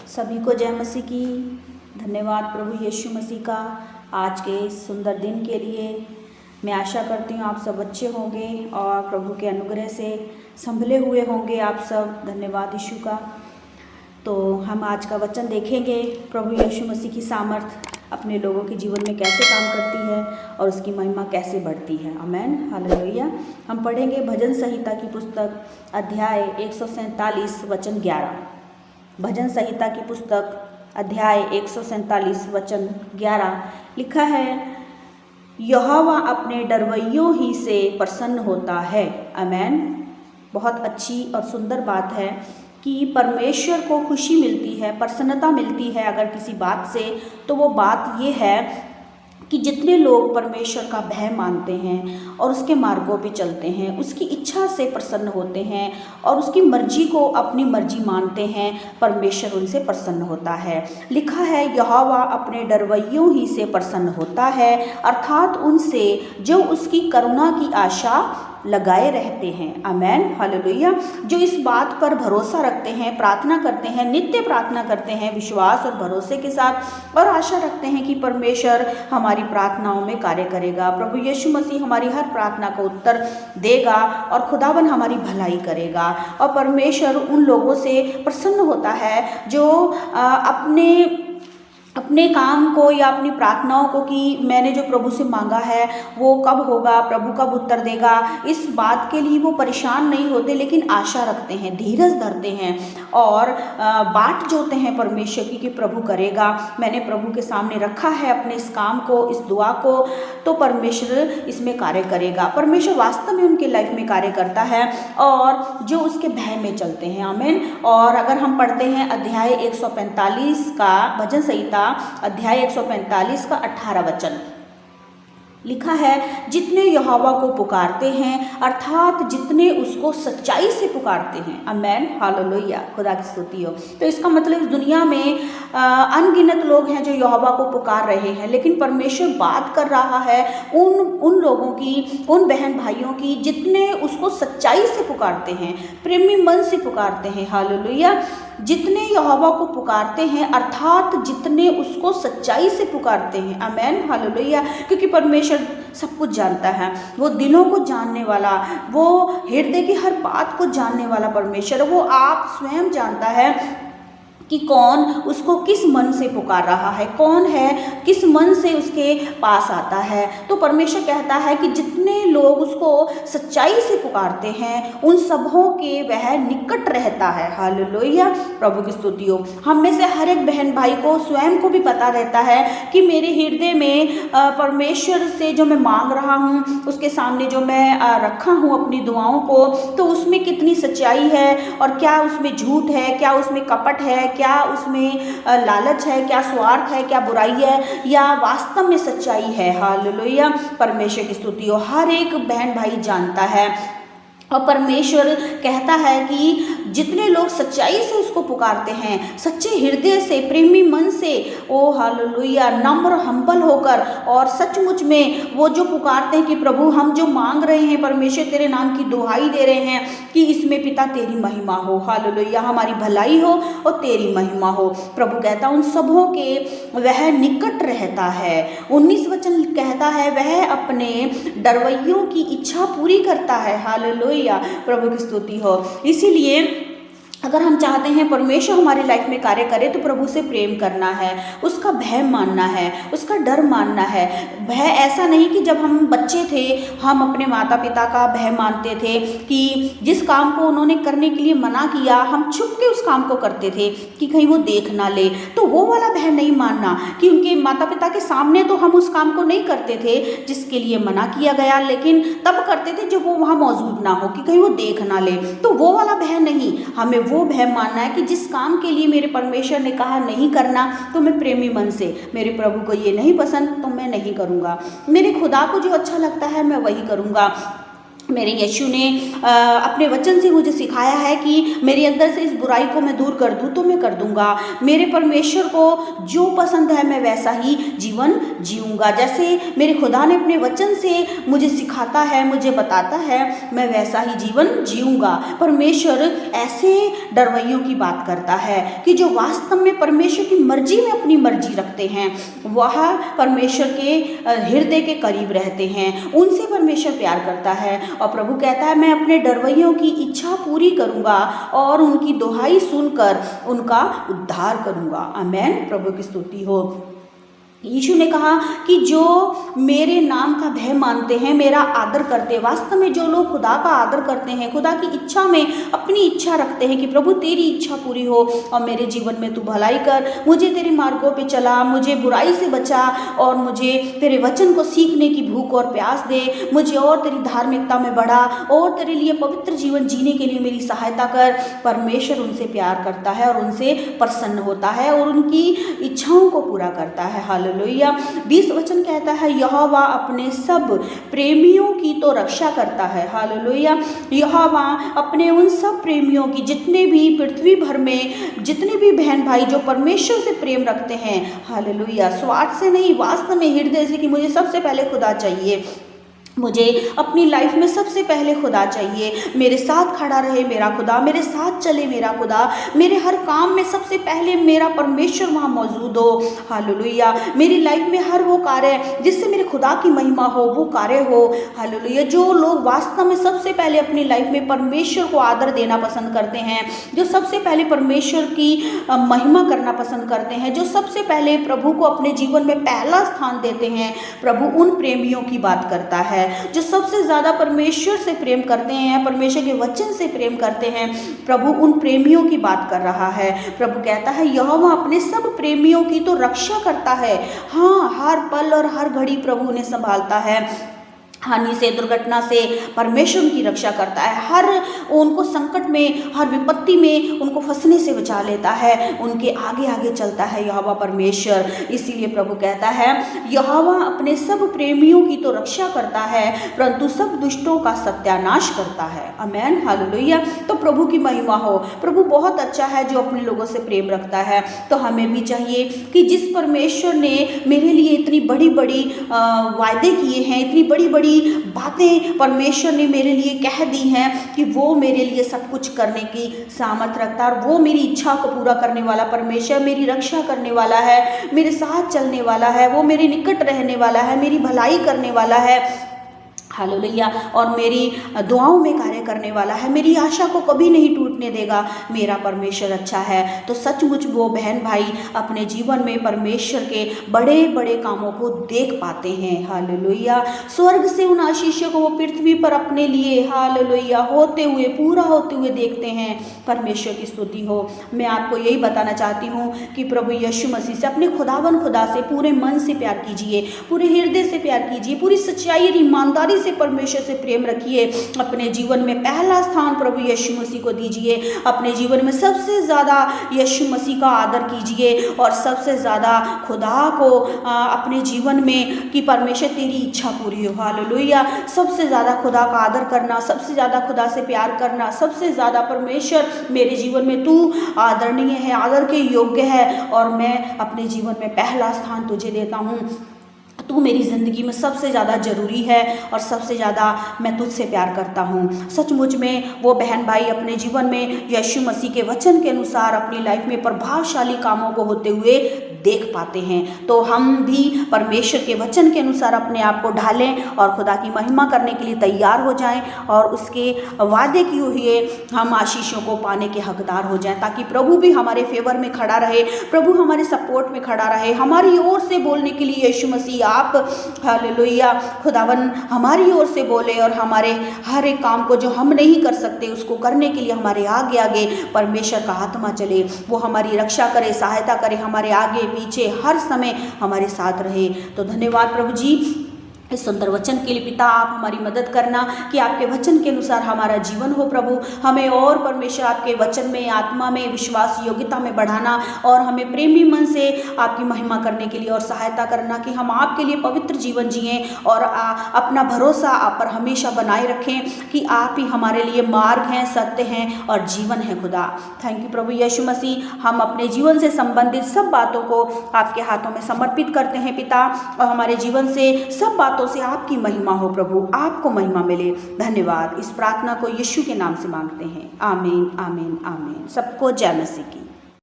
सभी को जय मसीह की। धन्यवाद प्रभु यीशु मसीह का आज के इस सुंदर दिन के लिए। मैं आशा करती हूँ आप सब अच्छे होंगे और प्रभु के अनुग्रह से संभले हुए होंगे आप सब। धन्यवाद यीशु का। तो हम आज का वचन देखेंगे, प्रभु यीशु मसीह की सामर्थ अपने लोगों के जीवन में कैसे काम करती है और उसकी महिमा कैसे बढ़ती है। आमेन, हालेलुया। हम पढ़ेंगे भजन संहिता की पुस्तक अध्याय 147 वचन 11। भजन संहिता की पुस्तक अध्याय 147 वचन 11 लिखा है, यहोवा अपने डरवैयों ही से प्रसन्न होता है। आमेन। बहुत अच्छी और सुंदर बात है कि परमेश्वर को खुशी मिलती है, प्रसन्नता मिलती है अगर किसी बात से, तो वो बात ये है कि जितने लोग परमेश्वर का भय मानते हैं और उसके मार्गों पे चलते हैं, उसकी इच्छा से प्रसन्न होते हैं और उसकी मर्जी को अपनी मर्जी मानते हैं, परमेश्वर उनसे प्रसन्न होता है। लिखा है, यहोवा अपने डरवैयों ही से प्रसन्न होता है, अर्थात उनसे जो उसकी करुणा की आशा लगाए रहते हैं। आमेन, हालेलुया। जो इस बात पर भरोसा रखते हैं, प्रार्थना करते हैं, नित्य प्रार्थना करते हैं विश्वास और भरोसे के साथ, और आशा रखते हैं कि परमेश्वर हमारी प्रार्थनाओं में कार्य करेगा। प्रभु यीशु मसीह हमारी हर प्रार्थना का उत्तर देगा और खुदावन हमारी भलाई करेगा। और परमेश्वर उन लोगों से प्रसन्न होता है जो अपने काम को या अपनी प्रार्थनाओं को कि मैंने जो प्रभु से मांगा है वो कब होगा, प्रभु कब उत्तर देगा, इस बात के लिए वो परेशान नहीं होते, लेकिन आशा रखते हैं, धीरज धरते हैं और बाट जोते हैं परमेश्वर की कि प्रभु करेगा। मैंने प्रभु के सामने रखा है अपने इस काम को, इस दुआ को, तो परमेश्वर इसमें कार्य करेगा। परमेश्वर वास्तव में उनके लाइफ में कार्य करता है और जो उसके भय में चलते हैं। आमीन। और अगर हम पढ़ते हैं अध्याय 145 का भजन संहिता अध्याय 145 का 18 वचन लिखा है, जितने यहोवा को पुकारते हैं, अर्थात जितने उसको सच्चाई से पुकारते हैं। आमेन, हालेलुया, खुदा की स्तुति हो। तो इसका मतलब इस दुनिया में अनगिनत लोग हैं जो यहोवा को पुकार रहे हैं, लेकिन परमेश्वर बात कर रहा है उन लोगों की, उन बहन भाइयों की जितने उसको सच्चाई से पुकारते हैं, प्रेमी मन से पुकारते हैं। हालेलुया। जितने यहोवा को पुकारते हैं, अर्थात जितने उसको सच्चाई से पुकारते हैं। आमेन, हालेलुया। क्योंकि परमेश्वर सब कुछ जानता है, वो दिलों को जानने वाला, वो हृदय की हर बात को जानने वाला परमेश्वर, वो आप स्वयं जानता है कि कौन उसको किस मन से पुकार रहा है, कौन है किस मन से उसके पास आता है। तो परमेश्वर कहता है कि जितने लोग उसको सच्चाई से पुकारते हैं उन सबों के वह निकट रहता है। हालेलुया, प्रभु की स्तुति हो। हम में से हर एक बहन भाई को स्वयं को भी पता रहता है कि मेरे हृदय में परमेश्वर से जो मैं मांग रहा हूँ, उसके सामने जो मैं रखा हूँ अपनी दुआओं को, तो उसमें कितनी सच्चाई है और क्या उसमें झूठ है, क्या उसमें कपट है, क्या उसमें लालच है, क्या स्वार्थ है, क्या बुराई है, या वास्तव में सच्चाई है। हालेलुया, परमेश्वर की स्तुति हो। हर एक बहन भाई जानता है और परमेश्वर कहता है कि जितने लोग सच्चाई से उसको पुकारते हैं, सच्चे हृदय से, प्रेमी मन से, ओ हालेलुया, नम्र हम्बल होकर और सचमुच में वो जो पुकारते हैं कि प्रभु हम जो मांग रहे हैं, परमेश्वर तेरे नाम की दुहाई दे रहे हैं कि इसमें पिता तेरी महिमा हो, हालेलुया, हमारी भलाई हो और तेरी महिमा हो। प्रभु कहता उन सबों के वह निकट रहता है। 19 वचन कहता है, वह अपने डरवैयों की इच्छा पूरी करता है। हालेलुया, प्रभु की स्तुति हो। इसीलिए अगर हम चाहते हैं परमेश्वर हमारी लाइफ में कार्य करे तो प्रभु से प्रेम करना है, उसका भय मानना है, उसका डर मानना है। भय ऐसा नहीं कि जब हम बच्चे थे हम अपने माता पिता का भय मानते थे कि जिस काम को उन्होंने करने के लिए मना किया हम छुप के उस काम को करते थे कि कहीं वो देख ना ले। तो वो वाला भय नहीं मानना कि उनके माता पिता के सामने तो हम उस काम को नहीं करते थे जिसके लिए मना किया गया, लेकिन तब करते थे जब वो वहाँ मौजूद ना हो कि कहीं वो देख ना ले। तो वो वाला भय नहीं, हमें वो भय मानना है कि जिस काम के लिए मेरे परमेश्वर ने कहा नहीं करना, तो मैं प्रेमी मन से, मेरे प्रभु को ये नहीं पसंद तो मैं नहीं करूँगा, मेरे खुदा को जो अच्छा लगता है मैं वही करूँगा। मेरे यीशु ने अपने वचन से मुझे सिखाया है कि मेरे अंदर से इस बुराई को मैं दूर कर दूँ तो मैं कर दूंगा। मेरे परमेश्वर को जो पसंद है मैं वैसा ही जीवन जीऊँगा। जैसे मेरे खुदा ने अपने वचन से मुझे सिखाता है, मुझे बताता है, मैं वैसा ही जीवन जीऊँगा। परमेश्वर ऐसे डरवैयों की बात करता है कि जो वास्तव में परमेश्वर की मर्जी में अपनी मर्जी रखते हैं, वह परमेश्वर के हृदय के करीब रहते हैं, उनसे परमेश्वर प्यार करता है। और प्रभु कहता है मैं अपने डरवैयों की इच्छा पूरी करूंगा और उनकी दुहाई सुनकर उनका उद्धार करूंगा। आमीन। प्रभु की स्तुति हो। यीशु ने कहा कि जो मेरे नाम का भय मानते हैं, मेरा आदर करते हैं, वास्तव में जो लोग खुदा का आदर करते हैं, खुदा की इच्छा में अपनी इच्छा रखते हैं कि प्रभु तेरी इच्छा पूरी हो और मेरे जीवन में तू भलाई कर, मुझे तेरे मार्गों पे चला, मुझे बुराई से बचा और मुझे तेरे वचन को सीखने की भूख और प्यास दे, मुझे और तेरी धार्मिकता में बढ़ा और तेरे लिए पवित्र जीवन जीने के लिए मेरी सहायता कर। परमेश्वर उनसे प्यार करता है और उनसे प्रसन्न होता है और उनकी इच्छाओं को पूरा करता है। हालेलुया। 20 वचन कहता है यहोवा अपने सब प्रेमियों की तो रक्षा करता है। हालेलुया। यहोवा अपने उन सब प्रेमियों की, जितने भी पृथ्वी भर में जितने भी बहन भाई जो परमेश्वर से प्रेम रखते हैं, हालेलुया, स्वार्थ से नहीं, वास्तव में हृदय से कि मुझे सबसे पहले खुदा चाहिए, मुझे अपनी लाइफ में सबसे पहले खुदा चाहिए, मेरे साथ खड़ा रहे मेरा खुदा, मेरे साथ चले मेरा खुदा, मेरे हर काम में सबसे पहले मेरा परमेश्वर वहाँ मौजूद हो। हालेलुया। मेरी लाइफ में हर वो कार्य जिससे मेरे खुदा की महिमा हो, वो कार्य हो। हालेलुया। जो लोग वास्तव में सबसे पहले अपनी लाइफ में परमेश्वर को आदर देना पसंद करते हैं, जो सबसे पहले परमेश्वर की महिमा करना पसंद करते हैं, जो सबसे पहले प्रभु को अपने जीवन में पहला स्थान देते हैं, प्रभु उन प्रेमियों की बात करता है जो सबसे ज्यादा परमेश्वर से प्रेम करते हैं, परमेश्वर के वचन से प्रेम करते हैं। प्रभु उन प्रेमियों की बात कर रहा है। प्रभु कहता है यहोवा अपने सब प्रेमियों की तो रक्षा करता है। हाँ, हर पल और हर घड़ी प्रभु उन्हें संभालता है। हानि से, दुर्घटना से परमेश्वर उनकी रक्षा करता है। हर उनको संकट में, हर विपत्ति में उनको फंसने से बचा लेता है, उनके आगे आगे चलता है यहोवा परमेश्वर। इसीलिए प्रभु कहता है यहोवा अपने सब प्रेमियों की तो रक्षा करता है परंतु सब दुष्टों का सत्यानाश करता है। आमीन। हालेलुया। तो प्रभु की महिमा हो। प्रभु बहुत अच्छा है जो अपने लोगों से प्रेम रखता है। तो हमें भी चाहिए कि जिस परमेश्वर ने मेरे लिए इतनी बड़ी बड़ी वायदे किए हैं, इतनी बड़ी बड़ी बातें परमेश्वर ने मेरे लिए कह दी हैं कि वो मेरे लिए सब कुछ करने की सामर्थ रखता है और वो मेरी इच्छा को पूरा करने वाला परमेश्वर, मेरी रक्षा करने वाला है, मेरे साथ चलने वाला है, वो मेरे निकट रहने वाला है, मेरी भलाई करने वाला है। हालेलुया। और मेरी दुआओं में कार्य करने वाला है, मेरी आशा को कभी नहीं टूटने देगा। मेरा परमेश्वर अच्छा है। तो सचमुच वो बहन भाई अपने जीवन में परमेश्वर के बड़े बड़े कामों को देख पाते हैं। हालेलुया। स्वर्ग से उन आशीषों को वो पृथ्वी पर अपने लिए, हालेलुया, होते हुए, पूरा होते हुए देखते हैं। परमेश्वर की स्तुति हो। मैं आपको यही बताना चाहती हूँ कि प्रभु यीशु मसीह से, अपने खुदावन खुदा से पूरे मन से प्यार कीजिए, पूरे हृदय से प्यार कीजिए, पूरी सच्चाई और ईमानदारी से परमेश्वर से प्रेम रखिए। अपने जीवन में पहला स्थान प्रभु यीशु मसीह को दीजिए। अपने जीवन में सबसे ज़्यादा यीशु मसीह का आदर कीजिए और सबसे ज़्यादा खुदा को अपने जीवन में कि परमेश्वर तेरी इच्छा पूरी हो। हालेलुया। सबसे ज़्यादा खुदा का आदर करना, सबसे ज़्यादा खुदा से प्यार करना, सबसे ज़्यादा परमेश्वर मेरे जीवन में तू आदरणीय है, आदर के योग्य है और मैं अपने जीवन में पहला स्थान तुझे देता हूँ। तू मेरी ज़िंदगी में सबसे ज़्यादा ज़रूरी है और सबसे ज़्यादा मैं तुझसे प्यार करता हूँ। सचमुच में वो बहन भाई अपने जीवन में यीशु मसीह के वचन के अनुसार अपनी लाइफ में प्रभावशाली कामों को होते हुए देख पाते हैं। तो हम भी परमेश्वर के वचन के अनुसार अपने आप को ढालें और खुदा की महिमा करने के लिए तैयार हो जाएं और उसके वादे किए हुए हम आशीषों को पाने के हकदार हो जाएं, ताकि प्रभु भी हमारे फेवर में खड़ा रहे, प्रभु हमारे सपोर्ट में खड़ा रहे, हमारी ओर से बोलने के लिए यीशु मसीह आप, हालेलुया, खुदावन हमारी ओर से बोले और हमारे हर एक काम को जो हम नहीं कर सकते उसको करने के लिए हमारे आगे आगे परमेश्वर का आत्मा चले, वो हमारी रक्षा करे, सहायता करे, हमारे आगे पीछे हर समय हमारे साथ रहे। तो धन्यवाद प्रभु जी इस सुंदर वचन के लिए पिता आप हमारी मदद करना कि आपके वचन के अनुसार हमारा जीवन हो प्रभु। हमें और परमेश्वर आपके वचन में, आत्मा में, विश्वास योग्यता में बढ़ाना और हमें प्रेमी मन से आपकी महिमा करने के लिए और सहायता करना कि हम आपके लिए पवित्र जीवन जिएं और अपना भरोसा आप पर हमेशा बनाए रखें कि आप ही हमारे लिए मार्ग हैं, सत्य हैं और जीवन है खुदा। थैंक यू प्रभु यीशु मसीह। हम अपने जीवन से संबंधित सब बातों को आपके हाथों में समर्पित करते हैं पिता, और हमारे जीवन से सब बातों से आपकी महिमा हो प्रभु, आपको महिमा मिले। धन्यवाद। इस प्रार्थना को यीशु के नाम से मांगते हैं। आमीन आमीन आमीन। सबको जय मसीह की।